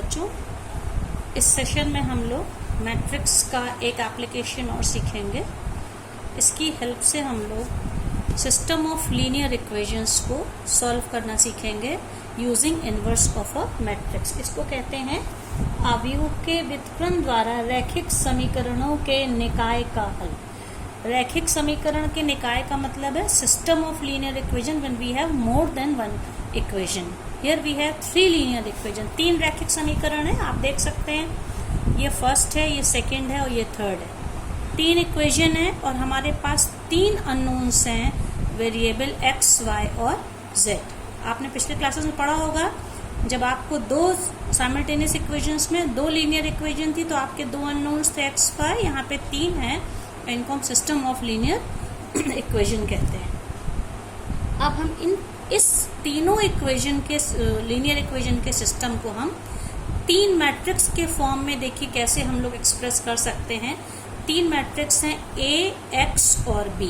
बच्चों, इस सेशन में हम लोग मैट्रिक्स का एक एप्लीकेशन और सीखेंगे। इसकी हेल्प से हम लोग सिस्टम ऑफ लीनियर इक्वेशंस को सॉल्व करना सीखेंगे using inverse of a matrix. इसको कहते हैं अवयवों के व्युत्क्रम द्वारा रैखिक समीकरणों के निकाय का हल। रैखिक समीकरण के निकाय का मतलब है system of linear equation when we have more than one equation. Here we have 3 linear equation. 3 रैखिक समीकरण है, आप देख सकते हैं। ये फर्स्ट है, ये सेकंड है और ये थर्ड है। 3 इक्वेशन है और हमारे पास 3 अननोन्स हैं, वेरिएबल x, y और z। आपने पिछले क्लासेस में पढ़ा होगा, जब आपको 2 साइमल्टेनियस इक्वेशंस में 2 लीनियर इक्वेशन थी तो आपके 2 अननोन्स थे x, y, यहाँ पे 3 है, इनको हम सिस्टम ऑफ लीनियर इक्वेशन कहते हैं। अब हम इस तीनों इक्वेशन के लीनियर इक्वेशन के सिस्टम को हम 3 मैट्रिक्स के फॉर्म में देखिए कैसे हम लोग एक्सप्रेस कर सकते हैं। 3 मैट्रिक्स हैं A, X और B।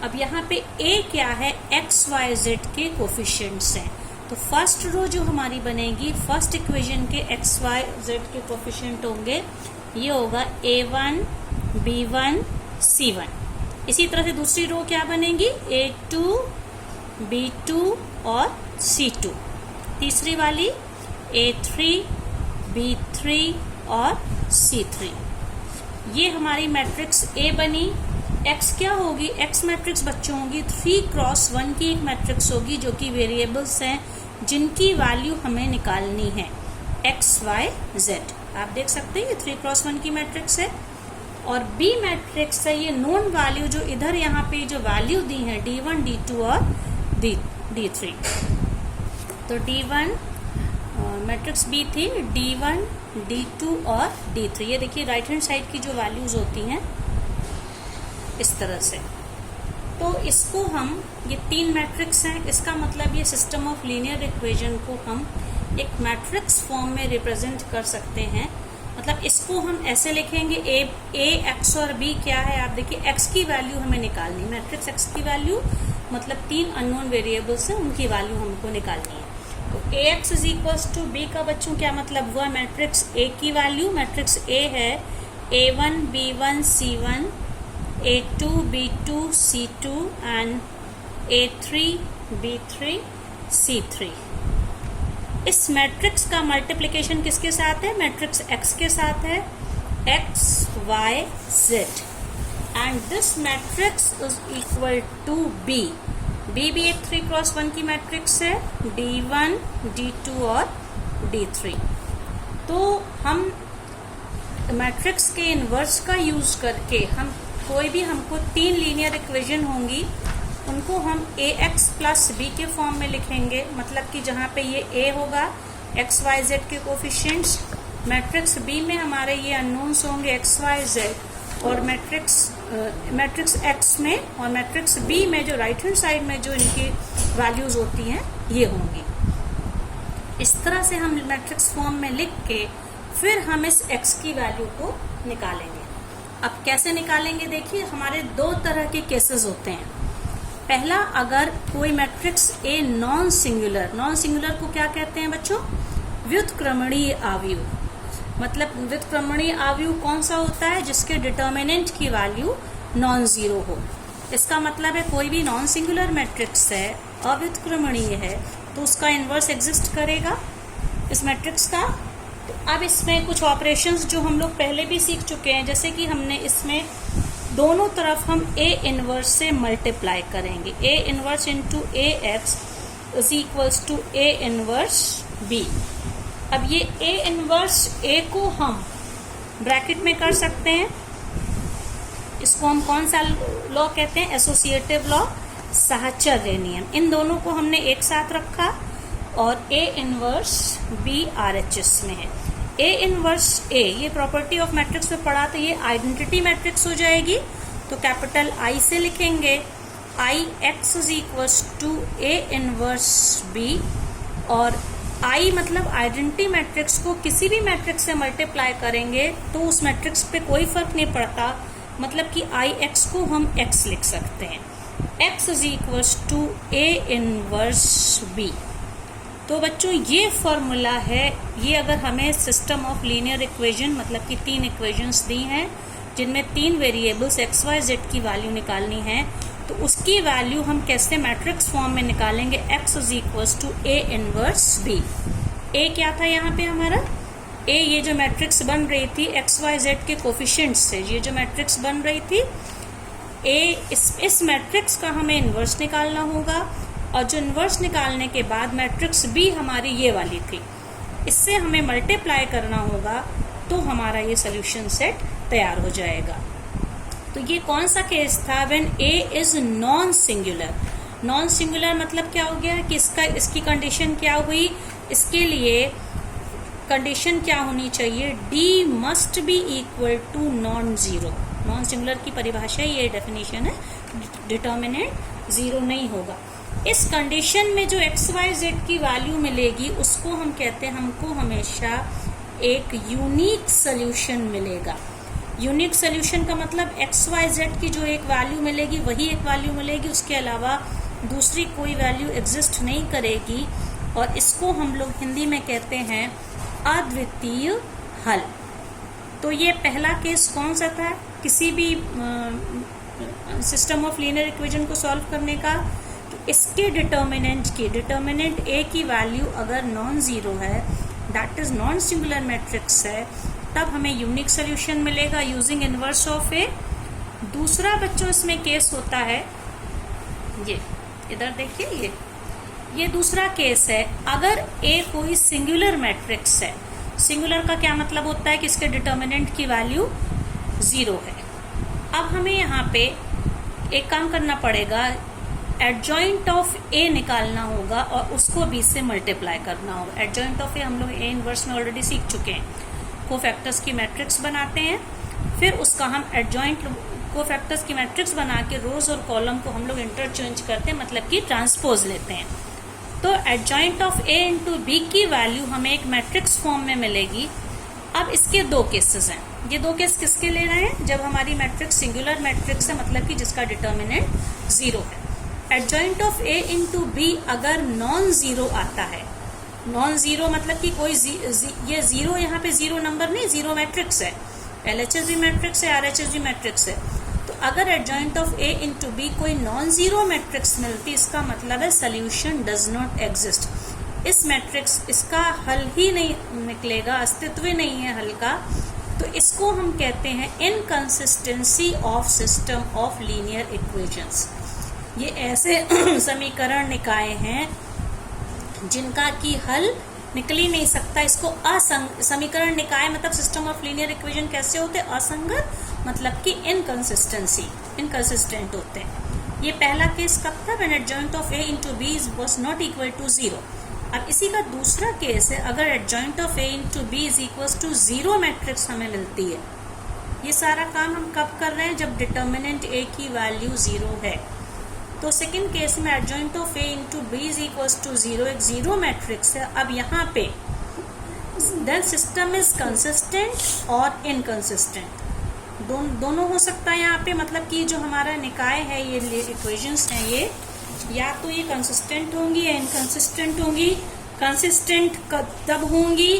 अब यहाँ पे A क्या है, x, y, z के कोफिशिएंट्स हैं। तो फर्स्ट रो जो हमारी बनेगी, फर्स्ट इक्वेशन के x, y, z के कोफिशिएंट होंगे, ये होगा A1, B1, C1। इसी तरह से दूसरी रो क्या बनेगी, A2, B2 और C2। तीसरी वाली A3, B3 और C3। ये हमारी मैट्रिक्स A बनी। X क्या होगी, X मैट्रिक्स बच्चों होगी 3x1 की एक मैट्रिक्स होगी जो कि वेरिएबल्स हैं जिनकी वैल्यू हमें निकालनी है, x, y, z। आप देख सकते हैं ये 3x1 की मैट्रिक्स है। और B मैट्रिक्स है ये नोन वैल्यू जो इधर यहाँ पे जो वैल्यू दी है D1, D2 और D3। तो D1 मैट्रिक्स B थी, D1, D2 और D3। ये देखिए राइट हैंड साइड की जो वैल्यूज होती हैं इस तरह से। तो इसको हम, ये 3 मैट्रिक्स हैं, इसका मतलब ये सिस्टम ऑफ लीनियर इक्वेशन को हम एक मैट्रिक्स फॉर्म में रिप्रेजेंट कर सकते हैं। मतलब इसको हम ऐसे लिखेंगे, A, X और B क्या है, आप देखिए X की वैल्यू हमें निकालनी, मैट्रिक्स X की वैल्यू मतलब 3 अननोन वेरिएबल्स हैं, उनकी वैल्यू हमको निकालनी है। तो AX is equals to B का बच्चों क्या मतलब हुआ, मैट्रिक्स A की वैल्यू, मैट्रिक्स A है A1, B1, C1, A2, B2, C2 and A3, B3, C3। इस मैट्रिक्स का मल्टीप्लिकेशन किसके साथ है, मैट्रिक्स X के साथ है, X, Y, Z। And this matrix is equal to B। B भी एक 3x1 की मैट्रिक्स है, D1, D2 और D3। तो हम मैट्रिक्स के इनवर्स का यूज करके हम कोई भी, हमको 3 लीनियर इक्वेशन होंगी, उनको हम AX प्लस B के फॉर्म में लिखेंगे। मतलब कि जहाँ पे ये A होगा, X, Y, Z के कोफिशिएंट्स, मैट्रिक्स B में हमारे ये अननोन्स होंगे X, Y, Z, और मैट्रिक्स X में और मैट्रिक्स B में जो राइट हैंड साइड में जो इनकी वैल्यूज होती हैं ये होंगी। इस तरह से हम मैट्रिक्स फॉर्म में लिख के फिर हम इस X की वैल्यू को निकालेंगे। अब कैसे निकालेंगे, देखिए हमारे 2 तरह के केसेस होते हैं। पहला, अगर कोई मैट्रिक्स A नॉन सिंगुलर को क्या कहते हैं बच्चों, व्युत्क्रमणीय आव्यूह। मतलब व्युत्क्रमणीय आव्यूह कौन सा होता है, जिसके डिटर्मिनेंट की वैल्यू नॉन जीरो हो। इसका मतलब है कोई भी नॉन सिंगुलर मैट्रिक्स है, अव्युत्क्रमणीय है, तो उसका इनवर्स एग्जिस्ट करेगा इस मैट्रिक्स का। तो अब इसमें कुछ ऑपरेशंस जो हम लोग पहले भी सीख चुके हैं, जैसे कि हमने इसमें दोनों तरफ हम A इनवर्स से मल्टीप्लाई करेंगे, A inverse into AX is equals to A inverse B। अब ये A इनवर्स A को हम ब्रैकेट में कर सकते हैं, इसको हम कौन सा लॉ कहते हैं, एसोसिएटिव लॉ, साहचर्य नियम। इन दोनों को हमने एक साथ रखा और A इनवर्स B RHS में है। A इनवर्स A, ये प्रॉपर्टी ऑफ मैट्रिक्स में पढ़ा था, ये आइडेंटिटी मैट्रिक्स हो जाएगी। तो कैपिटल I से लिखेंगे, IX is equals to A inverse B, और I मतलब आइडेंटिटी मैट्रिक्स को किसी भी मैट्रिक्स से मल्टीप्लाई करेंगे तो उस मैट्रिक्स पे कोई फर्क नहीं पड़ता, मतलब कि IX को हम X लिख सकते हैं। X is equals to A inverse B। तो बच्चों ये फॉर्मूला है, ये अगर हमें सिस्टम ऑफ लीनियर इक्वेशन मतलब कि 3 इक्वेशंस दी हैं जिनमें 3 वेरिएबल्स एक्स वाई जेड की वैल्यू निकालनी है, तो उसकी वैल्यू हम कैसे मैट्रिक्स फॉर्म में निकालेंगे। x is equals to A inverse b। A क्या था यहाँ पे हमारा, ए ये जो मैट्रिक्स बन रही थी एक्स वाई जेड के कोफिशिएंट से, ये जो मैट्रिक्स बन रही थी ए, इस मैट्रिक्स का हमें इन्वर्स निकालना होगा, और जो इन्वर्स निकालने के बाद मैट्रिक्स बी हमारी ये वाली थी, इससे हमें मल्टीप्लाई करना होगा, तो हमारा ये सोल्यूशन सेट तैयार हो जाएगा। तो ये कौन सा केस था, when A is non singular. Non singular मतलब क्या हो गया कि इसकी कंडीशन क्या हुई, इसके लिए कंडीशन क्या होनी चाहिए, D must be equal to non zero. Non singular की परिभाषा ये डेफिनेशन है, डिटर्मिनेंट जीरो नहीं होगा। इस कंडीशन में जो एक्स वाई जेड की वैल्यू मिलेगी उसको हम कहते हैं, हमको हमेशा एक यूनिक सोल्यूशन मिलेगा। यूनिक सोल्यूशन का मतलब एक्स वाई जेड की जो एक वैल्यू मिलेगी वही एक वैल्यू मिलेगी, उसके अलावा दूसरी कोई वैल्यू एग्जिस्ट नहीं करेगी, और इसको हम लोग हिंदी में कहते हैं अद्वितीय हल। तो ये पहला केस कौन सा था, किसी भी सिस्टम ऑफ लीनियर इक्वेशन को सॉल्व करने का, इसके डिटर्मिनेंट ए की वैल्यू अगर नॉन जीरो है, that is non singular matrix है, तब हमें यूनिक सोल्यूशन मिलेगा यूजिंग इनवर्स ऑफ ए। दूसरा बच्चों इसमें केस होता है, ये इधर देखिए, ये दूसरा केस है, अगर ए कोई सिंगुलर मैट्रिक्स है। सिंगुलर का क्या मतलब होता है कि इसके डिटर्मिनेंट की वैल्यू जीरो है। अब हमें यहाँ पे एक काम करना पड़ेगा, एडजॉइंट ऑफ ए निकालना होगा और उसको बी से मल्टीप्लाई करना होगा। एडजॉइंट ऑफ ए हम लोग ए इनवर्स में ऑलरेडी सीख चुके हैं, कोफैक्टर्स की मैट्रिक्स बनाते हैं, फिर उसका हम एडजॉइंट कोफैक्टर्स की मैट्रिक्स बना के रोज और कॉलम को हम लोग इंटरचेंज करते हैं, मतलब कि ट्रांसपोज लेते हैं। तो adjoint of A into B की वैल्यू हमें एक मैट्रिक्स फॉर्म में मिलेगी। अब इसके दो केसेस हैं, ये दो केस किसके ले रहे हैं, जब हमारी मैट्रिक्स सिंगुलर मैट्रिक्स है, मतलब कि जिसका डिटर्मिनेंट जीरो है। Adjoint of A into B अगर नॉन जीरो आता है, नॉन जीरो मतलब कि कोई ये जीरो, यहाँ पे जीरो नंबर नहीं, जीरो मैट्रिक्स है, एलएचएस मैट्रिक्स है, आरएचएस मैट्रिक्स है। तो अगर adjoint of A into B कोई नॉन जीरो मैट्रिक्स मिलती, इसका मतलब है सोल्यूशन डज नॉट एग्जिस्ट। इस मैट्रिक्स, इसका हल ही नहीं निकलेगा, अस्तित्व नहीं है हल का, तो इसको हम कहते हैं inconsistency of system of linear equations. ये ऐसे समीकरण निकाय हैं जिनका की हल निकल ही नहीं सकता। इसको समीकरण निकाय मतलब सिस्टम ऑफ लीनियर इक्वेशन कैसे होते हैं, असंगत, मतलब कि इनकंसिस्टेंट होते हैं। ये पहला केस कब था, when adjoint of A into B was not equal to zero. अब इसी का दूसरा केस है, अगर adjoint of A into B is equal to zero matrix हमें मिलती है। ये सारा काम हम कब कर रहे हैं, जब डिटर्मिनेंट ए की वैल्यू जीरो है। तो सेकंड केस में adjoint of A into B is equal to zero, एक जीरो मैट्रिक्स है। अब यहाँ पे देन सिस्टम इज कंसिस्टेंट और इनकंसिस्टेंट, दोनों हो सकता है यहाँ पे, मतलब कि जो हमारा निकाय है, ये इक्वेशंस हैं, ये या तो ये कंसिस्टेंट होंगी या इनकंसिस्टेंट होंगी। कंसिस्टेंट तब होंगी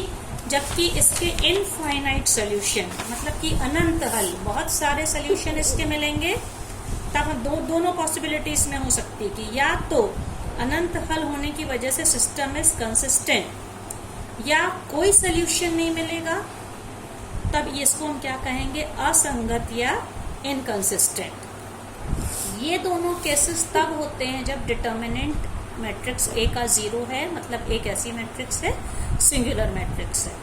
जबकि इसके इनफाइनाइट सोल्यूशन, मतलब कि अनंत हल, बहुत सारे सोल्यूशन इसके मिलेंगे, तब दोनों पॉसिबिलिटीज में हो सकती कि या तो अनंत हल होने की वजह से सिस्टम इज कंसिस्टेंट, या कोई सोल्यूशन नहीं मिलेगा, तब इसको हम क्या कहेंगे, असंगत या इनकंसिस्टेंट। ये दोनों केसेस तब होते हैं जब डिटर्मिनेंट मैट्रिक्स ए का जीरो है, मतलब एक ऐसी मैट्रिक्स है, सिंगुलर मैट्रिक्स है।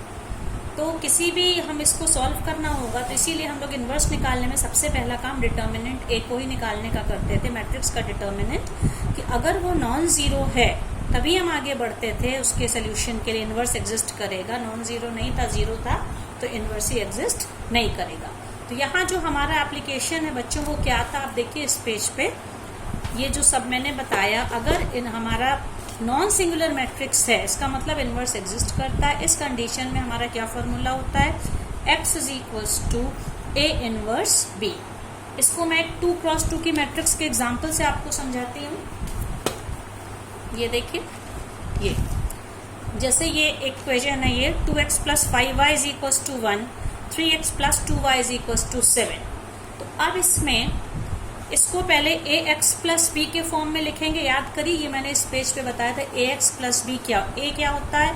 तो किसी भी हम इसको सॉल्व करना होगा, तो इसीलिए हम लोग इन्वर्स निकालने में सबसे पहला काम डिटर्मिनेंट ए को ही निकालने का करते थे, मैट्रिक्स का डिटर्मिनेंट, कि अगर वो नॉन जीरो है तभी हम आगे बढ़ते थे उसके सोल्यूशन के लिए, इन्वर्स एग्जिस्ट करेगा। नॉन जीरो नहीं था, जीरो था, तो इन्वर्स ही एग्जिस्ट नहीं करेगा। तो यहाँ जो हमारा एप्लीकेशन है बच्चों, वो क्या था, आप देखिए इस पेज पे, ये जो सब मैंने बताया, अगर हमारा नॉन सिंगुलर मैट्रिक्स है, इसका मतलब इन्वर्स एग्जिस्ट करता है। इस कंडीशन में हमारा क्या फॉर्मूला होता है, x is equals to A inverse B. इसको मैं एक 2x2 की मैट्रिक्स के एग्जाम्पल से आपको समझाती हूँ। ये देखिए, ये जैसे ये इक्वेशन है, ये 2x + 5y = 1, 3x + 2y = 7। तो अब इसमें इसको पहले ax + b के फॉर्म में लिखेंगे। याद करिए, ये मैंने इस पेज पे बताया था ax + b क्या, a क्या होता है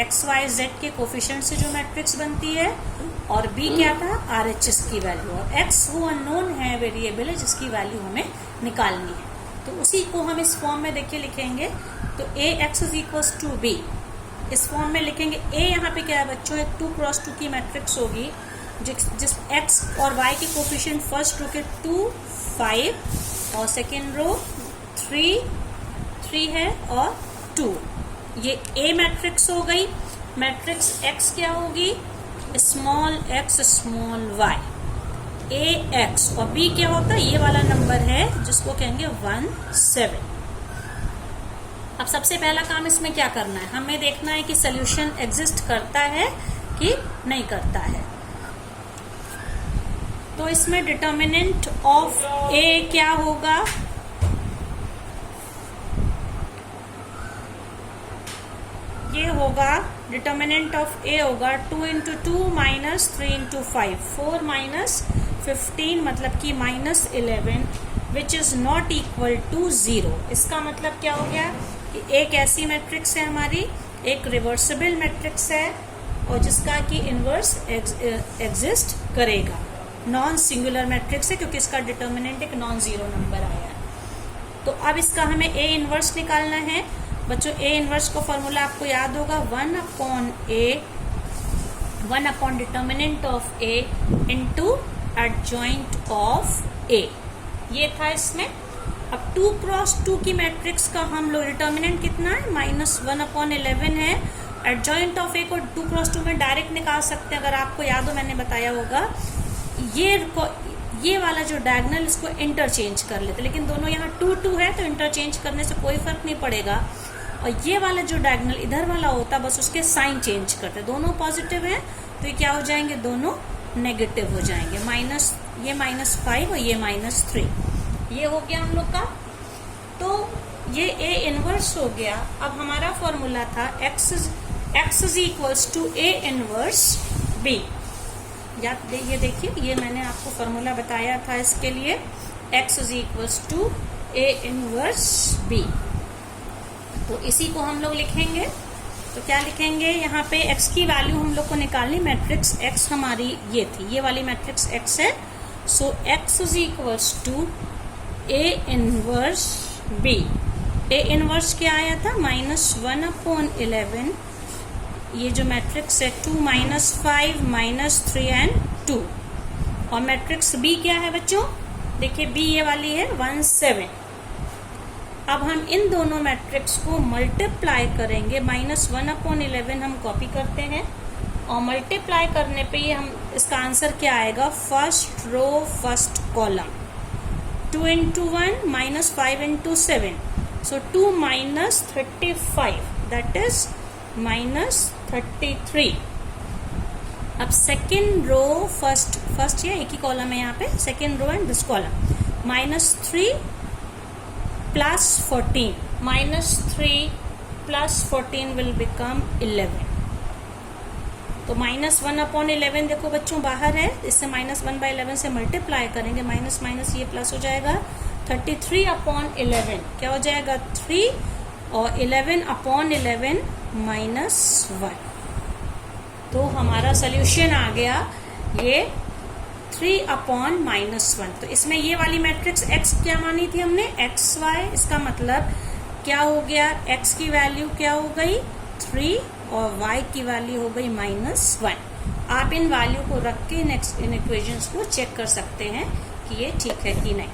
x y z के कोफिशिएंट से जो मैट्रिक्स बनती है, और b क्या था RHS की वैल्यू, और x वो अननोन है, वेरिएबल है जिसकी वैल्यू हमें निकालनी है। तो उसी को हम इस फॉर्म में देखिए लिखेंगे। तो ax = b इस फॉर्म में लिखेंगे। a यहाँ पे क्या है बच्चों, एक 2 × 2 की मैट्रिक्स होगी जिस x और y के कोफिशिएंट फर्स्ट रो के 2, 5 और सेकेंड रो 3 है और 2। ये A मैट्रिक्स हो गई। मैट्रिक्स X क्या होगी, small x small y, AX, और B क्या होता है, ये वाला नंबर है जिसको कहेंगे 1, 7। अब सबसे पहला काम इसमें क्या करना है, हमें देखना है कि सॉल्यूशन एग्जिस्ट करता है कि नहीं करता है। तो इसमें डिटर्मिनेंट ऑफ A क्या होगा, ये होगा डिटर्मिनेंट ऑफ A होगा 2 × 2 - 3 × 5, 4 - 15 मतलब कि -11, which is not equal to 0। इसका मतलब क्या हो गया कि एक ऐसी मैट्रिक्स है हमारी, एक रिवर्सिबल मैट्रिक्स है और जिसका कि इनवर्स एग्जिस्ट करेगा। नॉन सिंगुलर मैट्रिक्स है क्योंकि इसका डिटर्मिनेंट एक नॉन जीरो नंबर आया है। तो अब इसका हमें A इनवर्स निकालना है। बच्चों A इनवर्स का फॉर्मूला आपको याद होगा 1 upon determinant of A into adjoint of A, ये था इसमें। अब 2 × 2 की मैट्रिक्स का हम लोग डिटर्मिनेंट कितना है, -1/11 है। एडजॉइंट ऑफ A को 2 × 2 में डायरेक्ट निकाल सकते हैं। अगर आपको याद हो, मैंने बताया होगा, ये वाला जो डायगोनल इसको इंटरचेंज कर लेते, लेकिन दोनों यहाँ 2 2 है तो इंटरचेंज करने से कोई फर्क नहीं पड़ेगा। और ये वाला जो डायगोनल इधर वाला होता, बस उसके साइन चेंज करते, दोनों पॉजिटिव है तो ये क्या हो जाएंगे, दोनों नेगेटिव हो जाएंगे। ये -5 और ये -3, ये हो गया हम लोग का। तो ये A इनवर्स हो गया। अब हमारा फॉर्मूला था x = A इनवर्स B। ये देखिए, ये मैंने आपको फॉर्मूला बताया था इसके लिए, x = A इनवर्स B। तो इसी को हम लोग लिखेंगे। तो क्या लिखेंगे, यहाँ पे x की वैल्यू हम लोग को निकालनी, मैट्रिक्स x हमारी ये थी, ये वाली मैट्रिक्स x है। सो x = A inverse B। A inverse क्या आया था, -1/11, ये जो मैट्रिक्स है 2 - 5 - 3 and 2। और मैट्रिक्स B क्या है बच्चों, देखिए B ये वाली है 1, 7। अब हम इन दोनों मैट्रिक्स को मल्टीप्लाई करेंगे, -1/11 हम कॉपी करते हैं और मल्टीप्लाई करने पे ये हम इसका आंसर क्या आएगा, first row first column, 2 × 1 -5 × 7, so 2 - 35, that is -33। अब सेकेंड रो फर्स्ट ये एक ही कॉलम है यहाँ पे, second row and this column, -3 + 14, -3 + 14 will become 11। तो -1/11 देखो बच्चों बाहर है, इससे -1/11 से मल्टीप्लाई करेंगे, माइनस ये प्लस हो जाएगा, 33/11 क्या हो जाएगा, 3, और 11/11 -1। तो हमारा सोल्यूशन आ गया ये 3/-1। तो इसमें ये वाली मैट्रिक्स x क्या मानी थी हमने, xy, इसका मतलब क्या हो गया, x की वैल्यू क्या हो गई 3 और y की वैल्यू हो गई -1। आप इन वैल्यू को रख के इन इक्वेशंस को चेक कर सकते हैं कि ये ठीक है कि नहीं।